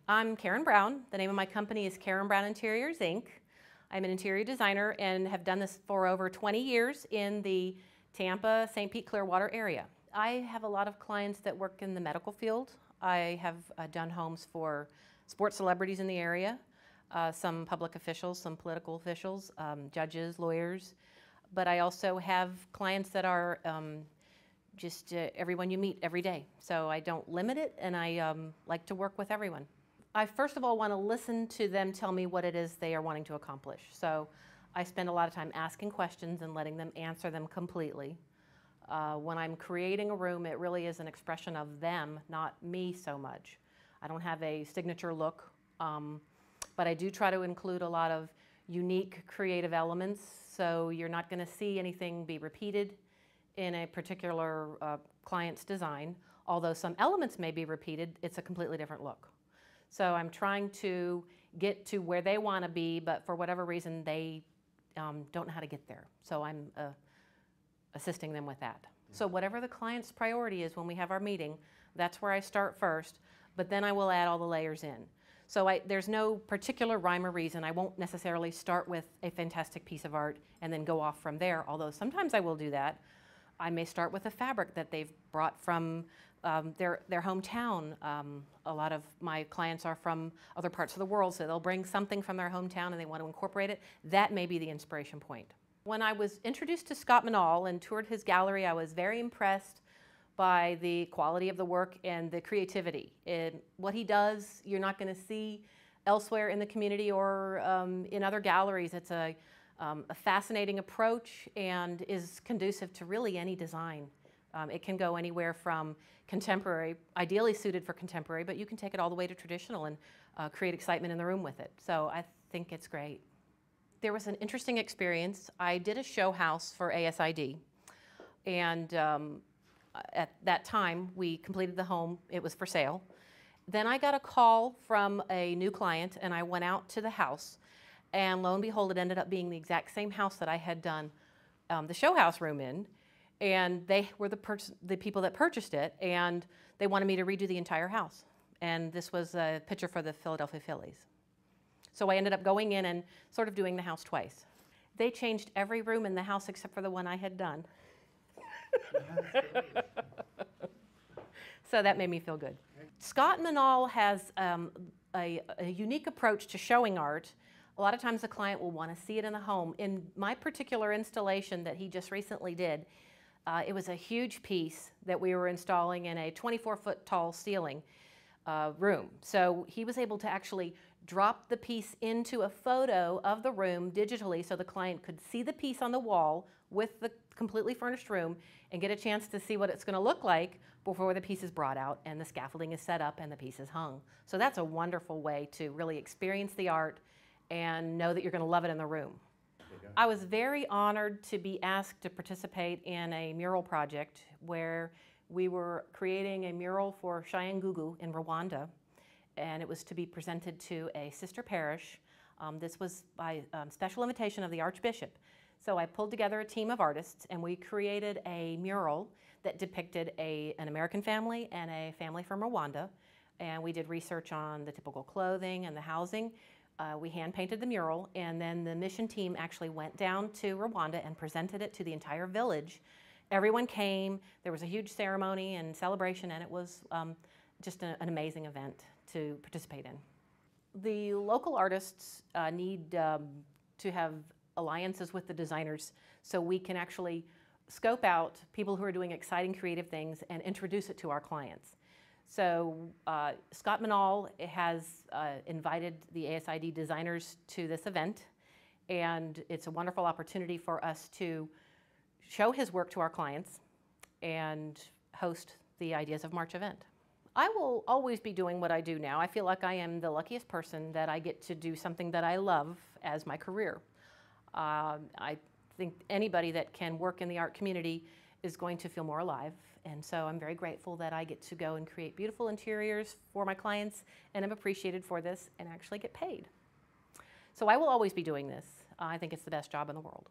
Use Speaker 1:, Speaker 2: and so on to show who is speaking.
Speaker 1: I'm Karen Brown. The name of my company is Karen Brown Interiors, Inc. I'm an interior designer and have done this for over 20 years in the Tampa, St. Pete, Clearwater area. I have a lot of clients that work in the medical field. I have done homes for sports celebrities in the area, some public officials, some political officials, judges, lawyers. But I also have clients that are just everyone you meet every day. So I don't limit it, and I like to work with everyone. I first of all want to listen to them tell me what it is they are wanting to accomplish. So I spend a lot of time asking questions and letting them answer them completely. When I'm creating a room, it really is an expression of them, not me so much. I don't have a signature look, but I do try to include a lot of unique creative elements, so you're not going to see anything be repeated in a particular client's design. Although some elements may be repeated, it's a completely different look. So I'm trying to get to where they want to be, but for whatever reason they don't know how to get there. So I'm assisting them with that. So whatever the client's priority is when we have our meeting, that's where I start first, but then I will add all the layers in. So there's no particular rhyme or reason. I won't necessarily start with a fantastic piece of art and then go off from there, although sometimes I will do that. I may start with a fabric that they've brought from their hometown. A lot of my clients are from other parts of the world, so they'll bring something from their hometown and they want to incorporate it. That may be the inspiration point. When I was introduced to Scott Manal and toured his gallery, I was very impressed by the quality of the work and the creativity. What he does, you're not going to see elsewhere in the community or in other galleries. It's a fascinating approach and is conducive to really any design. It can go anywhere from contemporary, ideally suited for contemporary, but you can take it all the way to traditional and create excitement in the room with it. So I think it's great. There was an interesting experience. I did a show house for ASID, and at that time we completed the home. It was for sale. Then I got a call from a new client, and I went out to the house, and lo and behold, it ended up being the exact same house that I had done the show house room in. And they were the people that purchased it, and they wanted me to redo the entire house. And this was a picture for the Philadelphia Phillies. So I ended up going in and sort of doing the house twice. They changed every room in the house except for the one I had done. So that made me feel good. Scott Manal has a unique approach to showing art. A lot of times the client will want to see it in the home. In my particular installation that he just recently did, it was a huge piece that we were installing in a 24-foot tall ceiling room. So he was able to actually drop the piece into a photo of the room digitally so the client could see the piece on the wall with the completely furnished room and get a chance to see what it's going to look like before the piece is brought out and the scaffolding is set up and the piece is hung. So that's a wonderful way to really experience the art and know that you're going to love it in the room. I was very honored to be asked to participate in a mural project where we were creating a mural for Gugu in Rwanda, and it was to be presented to a sister parish. This was by special invitation of the Archbishop. So I pulled together a team of artists, and we created a mural that depicted an American family and a family from Rwanda, and we did research on the typical clothing and the housing. We hand-painted the mural, and then the mission team actually went down to Rwanda and presented it to the entire village. Everyone came. There was a huge ceremony and celebration, and it was just an amazing event to participate in. The local artists need to have alliances with the designers so we can actually scope out people who are doing exciting creative things and introduce it to our clients. So Scott Manal has invited the ASID designers to this event, and it's a wonderful opportunity for us to show his work to our clients and host the Ideas of March event. I will always be doing what I do now. I feel like I am the luckiest person that I get to do something that I love as my career. I think anybody that can work in the art community is going to feel more alive. And so I'm very grateful that I get to go and create beautiful interiors for my clients, and I'm appreciated for this and actually get paid. So I will always be doing this. I think it's the best job in the world.